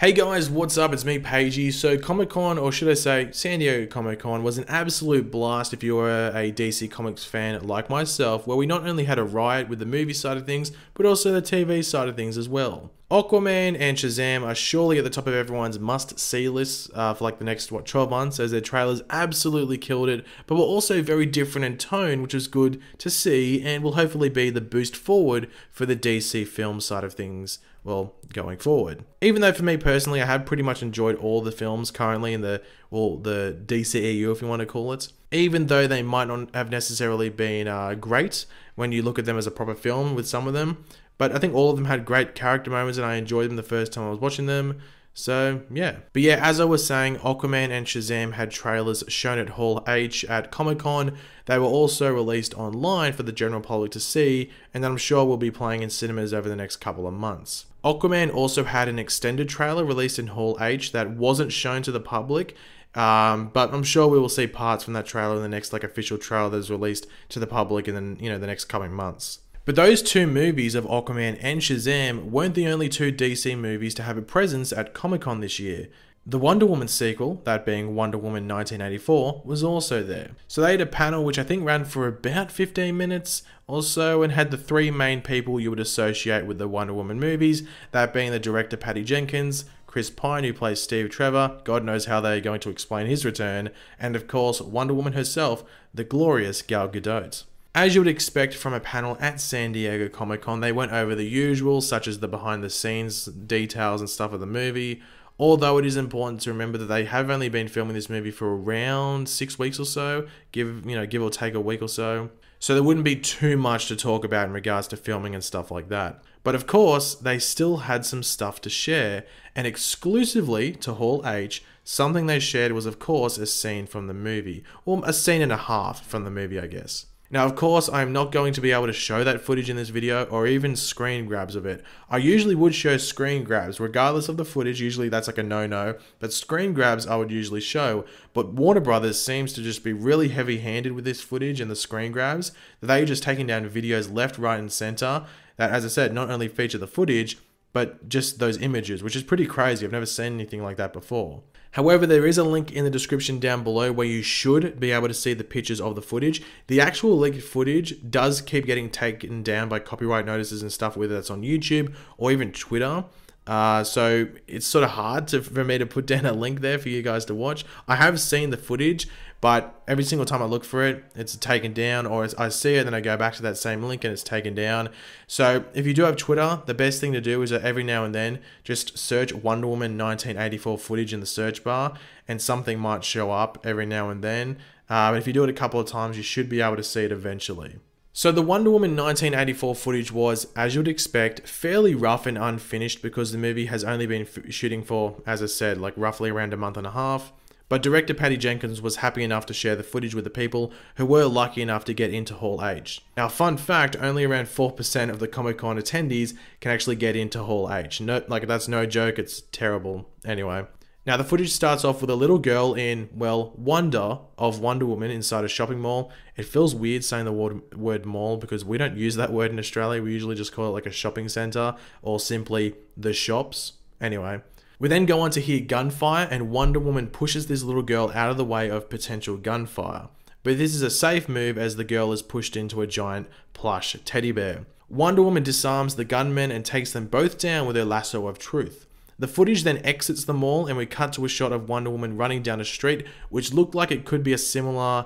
Hey guys, what's up? It's me, Pagey. So Comic-Con, or should I say San Diego Comic-Con, was an absolute blast if you were a DC Comics fan like myself, where we not only had a riot with the movie side of things, but also the TV side of things as well. Aquaman and Shazam are surely at the top of everyone's must-see list for like the next, 12 months, as their trailers absolutely killed it, but were also very different in tone, which is good to see, and will hopefully be the boost forward for the DC film side of things, well, going forward. Even though for me personally, I have pretty much enjoyed all the films currently in the DCEU, if you want to call it, even though they might not have necessarily been great when you look at them as a proper film with some of them. But I think all of them had great character moments and I enjoyed them the first time I was watching them. So, yeah. But yeah, as I was saying, Aquaman and Shazam had trailers shown at Hall H at Comic-Con. They were also released online for the general public to see, and I'm sure will be playing in cinemas over the next couple of months. Aquaman also had an extended trailer released in Hall H that wasn't shown to the public, but I'm sure we will see parts from that trailer in the next official trailer that is released to the public in the next coming months. But those two movies of Aquaman and Shazam weren't the only two DC movies to have a presence at Comic-Con this year. The Wonder Woman sequel, that being Wonder Woman 1984, was also there. So they had a panel which I think ran for about 15 minutes or so and had the three main people you would associate with the Wonder Woman movies, that being the director Patty Jenkins, Chris Pine, who plays Steve Trevor, God knows how they're going to explain his return, and of course Wonder Woman herself, the glorious Gal Gadot. As you would expect from a panel at San Diego Comic-Con, they went over the usual, such as the behind-the-scenes details and stuff of the movie, although it is important to remember that they have only been filming this movie for around 6 weeks or so, give or take a week or so. So there wouldn't be too much to talk about in regards to filming and stuff like that. But of course, they still had some stuff to share, and exclusively to Hall H, something they shared was of course a scene from the movie, or a scene and a half from the movie, I guess. Now, of course, I'm not going to be able to show that footage in this video or even screen grabs of it. I usually would show screen grabs, regardless of the footage. Usually that's like a no-no, but screen grabs I would usually show. But Warner Brothers seems to just be really heavy-handed with this footage and the screen grabs. They're just taking down videos left, right, and center that, as I said, not only feature the footage, but just those images, which is pretty crazy. I've never seen anything like that before. However, there is a link in the description down below where you should be able to see the pictures of the footage. The actual leaked footage does keep getting taken down by copyright notices and stuff, whether that's on YouTube or even Twitter. So it's sort of hard for me to put down a link there for you guys to watch. I have seen the footage, but every single time I look for it, it's taken down, or I see it, then I go back to that same link and it's taken down. So if you do have Twitter, the best thing to do is that every now and then, just search Wonder Woman 1984 footage in the search bar, and something might show up every now and then. But if you do it a couple of times, you should be able to see it eventually. So the Wonder Woman 1984 footage was, as you'd expect, fairly rough and unfinished because the movie has only been shooting for, as I said, roughly around a month and a half. But director Patty Jenkins was happy enough to share the footage with the people who were lucky enough to get into Hall H. Now, fun fact, only around 4% of the Comic-Con attendees can actually get into Hall H. No, that's no joke, it's terrible. Anyway. Now, the footage starts off with a little girl in, well, wonder of Wonder Woman inside a shopping mall. It feels weird saying the word mall because we don't use that word in Australia. We usually just call it a shopping center or simply the shops. Anyway. We then go on to hear gunfire, and Wonder Woman pushes this little girl out of the way of potential gunfire. But this is a safe move as the girl is pushed into a giant plush teddy bear. Wonder Woman disarms the gunmen and takes them both down with her lasso of truth. The footage then exits the mall and we cut to a shot of Wonder Woman running down a street, which looked like it could be a similar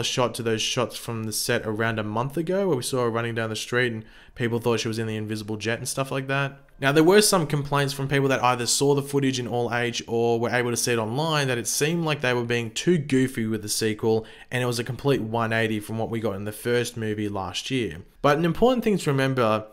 shot to those shots from the set around a month ago where we saw her running down the street and people thought she was in the invisible jet and stuff like that. Now, there were some complaints from people that either saw the footage in All Age or were able to see it online that it seemed like they were being too goofy with the sequel and it was a complete 180 from what we got in the first movie last year. But an important thing to remember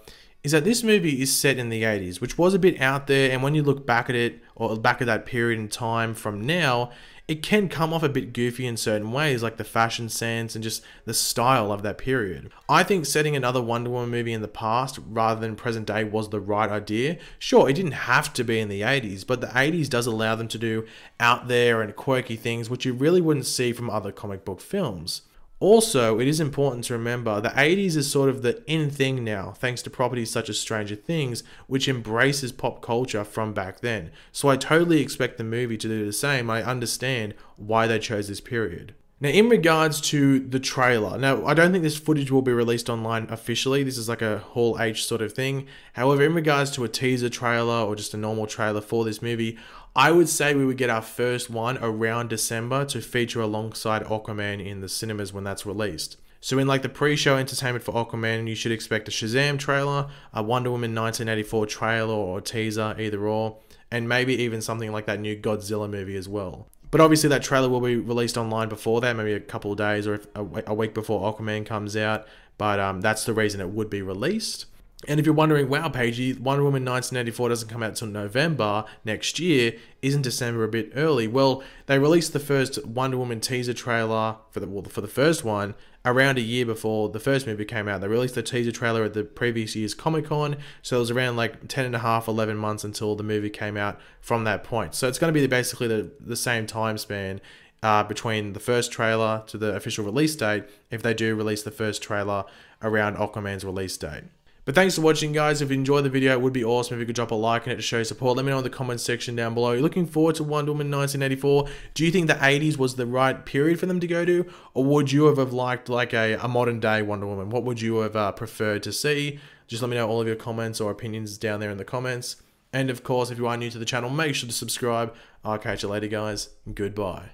is that this movie is set in the 80s, which was a bit out there, and when you look back at it, or back at that period in time from now, it can come off a bit goofy in certain ways, like the fashion sense and just the style of that period. I think setting another Wonder Woman movie in the past rather than present day was the right idea. Sure, it didn't have to be in the 80s, but the 80s does allow them to do out there and quirky things which you really wouldn't see from other comic book films. Also, it is important to remember the 80s is sort of the in thing now, thanks to properties such as Stranger Things, which embraces pop culture from back then. So I totally expect the movie to do the same. I understand why they chose this period. Now, in regards to the trailer, now I don't think this footage will be released online officially. This is like a Hall H sort of thing. However, in regards to a teaser trailer or just a normal trailer for this movie, I would say we would get our first one around December to feature alongside Aquaman in the cinemas when that's released. So in like the pre-show entertainment for Aquaman, you should expect a Shazam trailer, a Wonder Woman 1984 trailer or teaser, either or, and maybe even something like that new Godzilla movie as well. But obviously that trailer will be released online before that, maybe a couple of days or a week before Aquaman comes out. But that's the reason it would be released. And if you're wondering, wow, Paigey, Wonder Woman 1984 doesn't come out till November next year, isn't December a bit early? Well, they released the first Wonder Woman teaser trailer for the first one around a year before the first movie came out. They released the teaser trailer at the previous year's Comic-Con, so it was around like 10 and a half, 11 months until the movie came out from that point. So it's going to be basically the same time span between the first trailer to the official release date, if they do release the first trailer around Aquaman's release date. But thanks for watching, guys. If you enjoyed the video, it would be awesome if you could drop a like on it to show support. Let me know in the comments section down below. You're looking forward to Wonder Woman 1984. Do you think the 80s was the right period for them to go to? Or would you have liked like a modern day Wonder Woman? What would you have preferred to see? Just let me know all of your comments or opinions down there in the comments. And of course, if you are new to the channel, make sure to subscribe. I'll catch you later, guys. Goodbye.